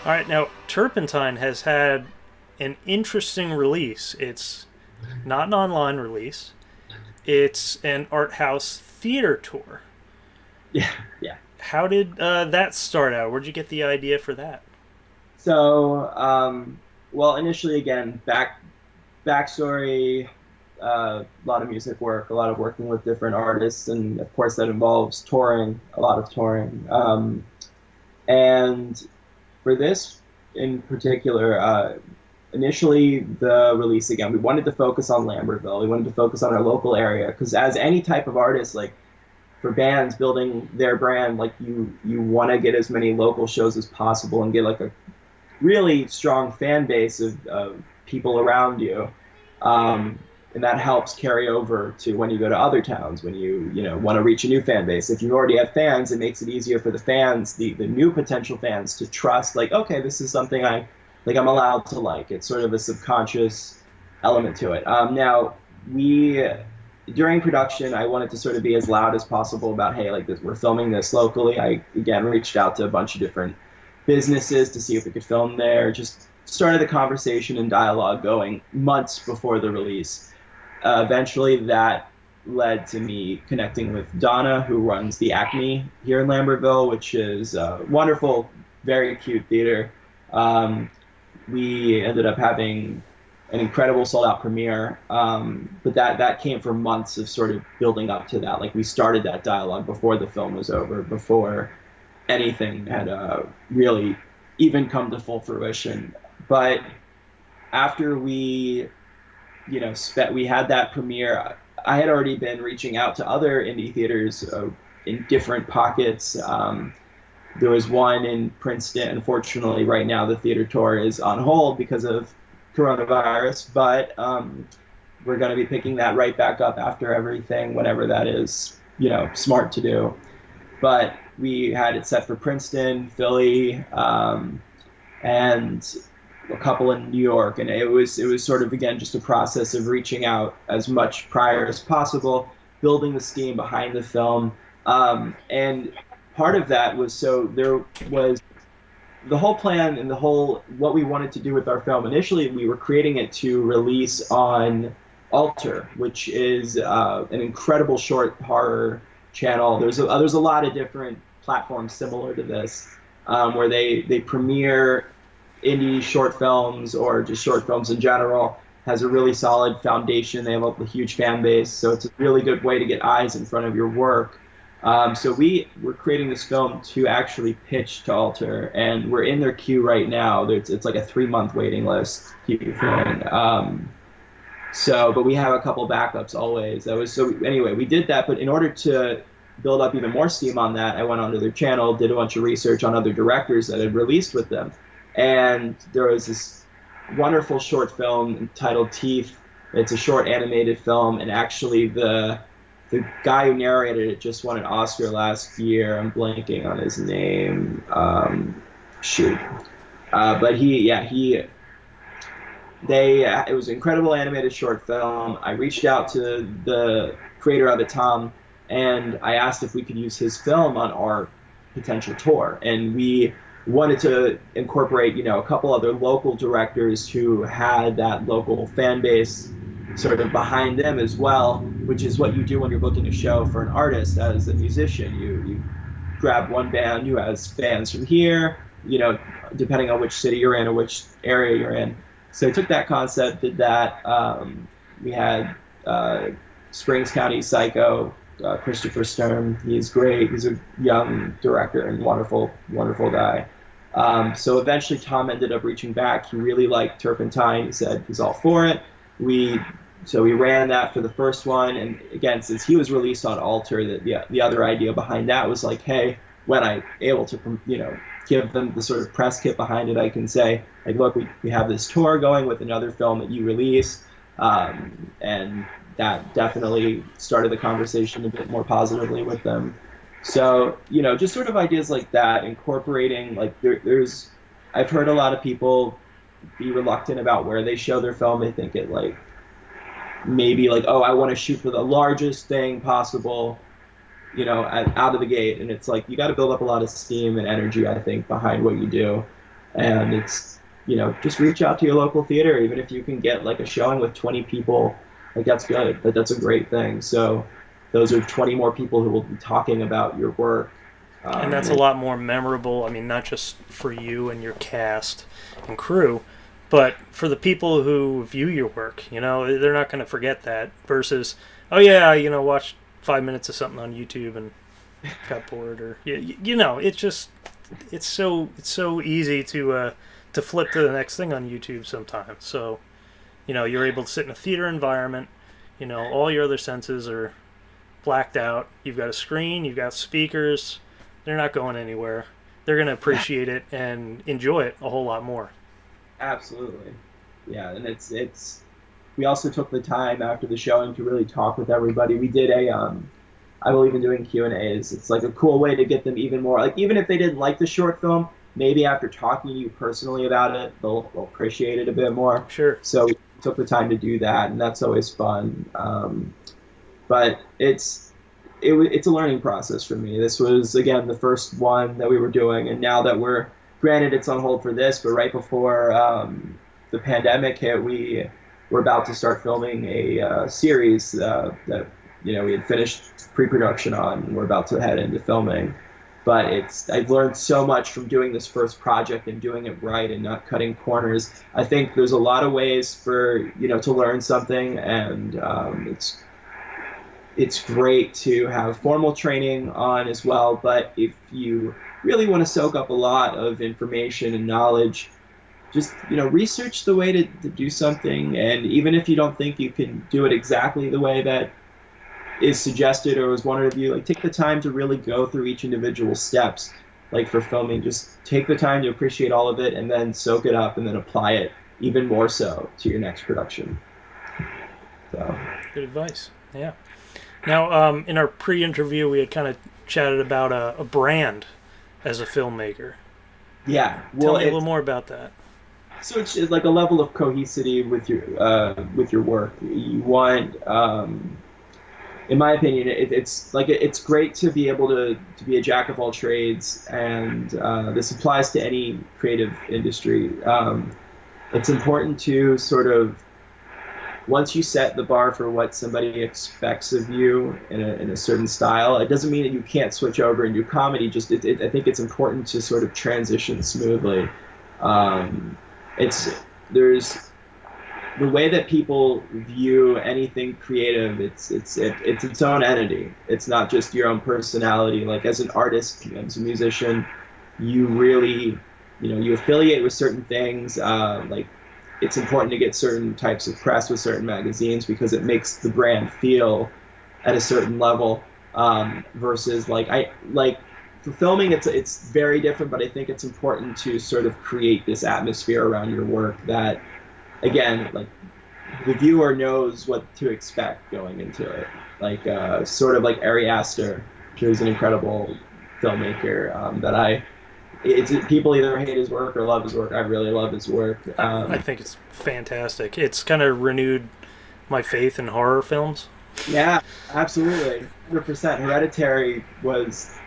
All right, now Turpentine has had an interesting release. It's not an online release. It's an art house theater tour. Yeah, yeah. How did that start out? Where'd you get the idea for that? So, well, initially, again, backstory, a lot of music work, a lot of working with different artists, and of course that involves touring, a lot of touring. And for this in particular, initially the release again, we wanted to focus on Lambertville. We wanted to focus on our local area because as any type of artist, like for bands building their brand, like you want to get as many local shows as possible and get like a really strong fan base of people around you. And that helps carry over to when you go to other towns, when you want to reach a new fan base. If you already have fans, it makes it easier for the fans, the new potential fans, to trust, like, okay, this is something I'm allowed to like. It's sort of a subconscious element to it. Now, we during production, I wanted to sort of be as loud as possible about, hey, like this, we're filming this locally. I again reached out to a bunch of different businesses to see if we could film there. Just started the conversation and dialogue going months before the release. Eventually, that led to me connecting with Donna, who runs the Acme here in Lambertville, which is a wonderful, very cute theater. We ended up having an incredible sold-out premiere, but that came from months of sort of building up to that. Like we started that dialogue before the film was over, before anything had really even come to full fruition. But after we had that premiere, I had already been reaching out to other indie theaters in different pockets. There was one in Princeton. Unfortunately, right now the theater tour is on hold because of coronavirus, but we're going to be picking that right back up after everything, whenever that is, smart to do. But we had it set for Princeton, Philly, and a couple in New York, and it was sort of again just a process of reaching out as much prior as possible, building the steam behind the film, and part of that was so there was the whole plan and the whole what we wanted to do with our film. Initially, we were creating it to release on Alter, which is an incredible short horror channel. There's a lot of different platforms similar to this, where they premiere indie short films or just short films in general. Has a really solid foundation. They have a huge fan base, so it's a really good way to get eyes in front of your work. So we're creating this film to actually pitch to Alter, and we're in their queue right now. It's like a 3-month waiting list queue thing. But we have a couple backups always. So anyway, we did that, but in order to build up even more steam on that, I went onto their channel, did a bunch of research on other directors that had released with them, and there was this wonderful short film entitled Teeth. It's a short animated film, and actually the guy who narrated it just won an Oscar last year. I'm blanking on his name. Shoot. But it was an incredible animated short film. I reached out to the creator of it, Tom, and I asked if we could use his film on our potential tour. And we wanted to incorporate, a couple other local directors who had that local fan base sort of behind them as well, which is what you do when you're booking a show for an artist as a musician. You grab one band who has fans from here, depending on which city you're in or which area you're in. So I took that concept, did that. We had Springs County Psycho, Christopher Sturm. He's great. He's a young director and wonderful, wonderful guy. So eventually Tom ended up reaching back. He really liked Turpentine. He said he's all for it. So we ran that for the first one, and again, since he was released on Alter, the other idea behind that was like, hey, when I'm able to, give them the sort of press kit behind it, I can say, like, look, we have this tour going with another film that you release, and that definitely started the conversation a bit more positively with them. So, just sort of ideas like that, incorporating, like, I've heard a lot of people be reluctant about where they show their film. They think it like maybe like, oh, I want to shoot for the largest thing possible, out of the gate. And it's like you got to build up a lot of steam and energy, I think, behind what you do. And it's, just reach out to your local theater, even if you can get like a showing with 20 people, like that's good. That's a great thing. So those are 20 more people who will be talking about your work. And that's a And lot more memorable. I mean, not just for you and your cast and crew, but for the people who view your work. They're not going to forget that. Versus, oh yeah, watched 5 minutes of something on YouTube and got bored, or it's just it's so easy to flip to the next thing on YouTube sometimes. So you're able to sit in a theater environment. All your other senses are blacked out. You've got a screen, you've got speakers. They're not going anywhere. They're going to appreciate it and enjoy it a whole lot more. absolutely. Yeah, and it's we also took the time after the showing to really talk with everybody. We did I believe in doing Q&As. It's like a cool way to get them even more, like even if they didn't like the short film, maybe after talking to you personally about it, they'll appreciate it a bit more. Sure. So we took the time to do that, and that's always fun. But it's a learning process for me. This was again the first one that we were doing, and now that we're granted it's on hold for this, but right before the pandemic hit, we were about to start filming a series that we had finished pre-production on, and we're about to head into filming. But I've learned so much from doing this first project and doing it right and not cutting corners. I think there's a lot of ways for to learn something, and it's great to have formal training on as well. But if you really want to soak up a lot of information and knowledge, just research the way to do something. And even if you don't think you can do it exactly the way that is suggested or was wanted of you, like take the time to really go through each individual steps. Like for filming, just take the time to appreciate all of it and then soak it up and then apply it even more so to your next production. So Good advice. Yeah. Now, in our pre-interview, we had kind of chatted about a brand as a filmmaker. yeah, Tell well, me a little more about that. so it's like a level of cohesivity with your work. You want, in my opinion, it's great to be able to be a jack of all trades, and this applies to any creative industry. It's important to sort of, once you set the bar for what somebody expects of you in a certain style, it doesn't mean that you can't switch over and do comedy. Just I think it's important to sort of transition smoothly. Um, it's there's the way that people view anything creative. It's its own entity. It's not just your own personality. Like as an artist, as a musician, you really you affiliate with certain things. Like it's important to get certain types of press with certain magazines because it makes the brand feel at a certain level. Versus for filming, it's very different, but I think it's important to sort of create this atmosphere around your work that, again, like the viewer knows what to expect going into it. Like sort of like Ari Aster, who's an incredible filmmaker that people either hate his work or love his work. I really love his work. I think it's fantastic. It's kind of renewed my faith in horror films. Yeah, absolutely, 100%. Hereditary was,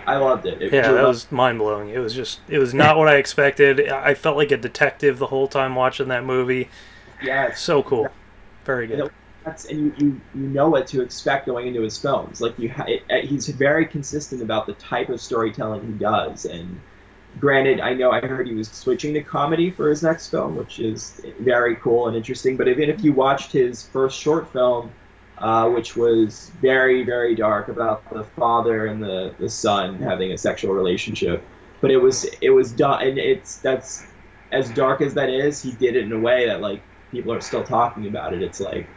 I loved it. Yeah, that was mind blowing. It was not what I expected. I felt like a detective the whole time watching that movie. Yes, So cool. Very good. and you know what to expect going into his films. Like he's very consistent about the type of storytelling he does. And granted, I heard he was switching to comedy for his next film, which is very cool and interesting. But even if you watched his first short film, which was very, very dark about the father and the son having a sexual relationship, but it was done, and that's as dark as that is. He did it in a way that like people are still talking about it. It's like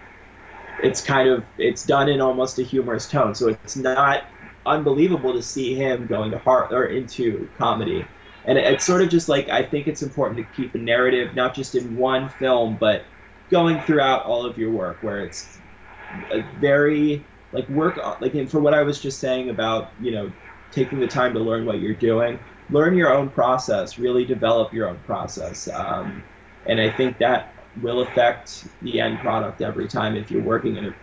it's done in almost a humorous tone, so it's not unbelievable to see him going to heart or into comedy. And it's sort of just like, I think it's important to keep a narrative not just in one film but going throughout all of your work, where it's a very like and for what I was just saying about taking the time to learn what you're doing, learn your own process, really develop your own process. And I think that will affect the end product every time if you're working in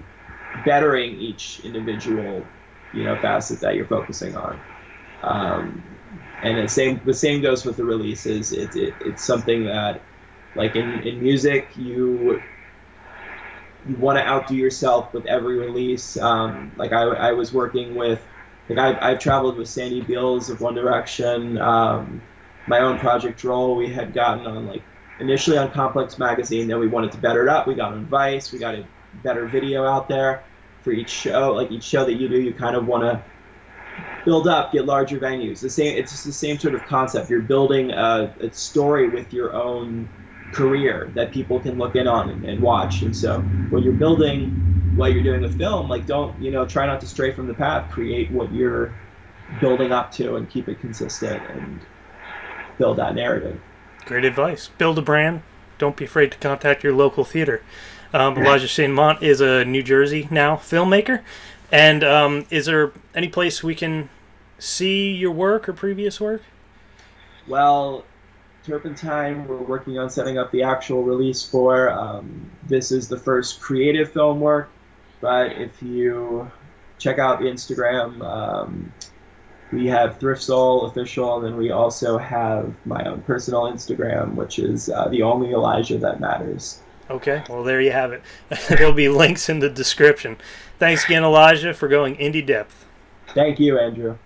bettering each individual facet that you're focusing on. And the same goes with the releases. It's something that, like in music, you want to outdo yourself with every release. Like I was working with, like I've traveled with Sandy Beals of One Direction. My own project Droll, we had gotten on, like, initially on Complex Magazine, then we wanted to better it up. We got on Vice, we got a better video out there for each show. Like each show that you do, you kind of want to build up, get larger venues. It's just the same sort of concept. You're building a story with your own career that people can look in on and watch. And so when you're building, while you're doing a film, like, don't, try not to stray from the path. Create what you're building up to and keep it consistent and build that narrative. Great advice. Build a brand. Don't be afraid to contact your local theater. Elijah St. Amant is a New Jersey now filmmaker. And is there any place we can see your work or previous work? Well, Turpentine, we're working on setting up the actual release for. This is the first creative film work, but if you check out the Instagram, we have Thrift Soul Official, and then we also have my own personal Instagram, which is the only Elijah that matters. Okay, well, there you have it. There'll be links in the description. Thanks again, Elijah, for going indie depth. Thank you, Andrew.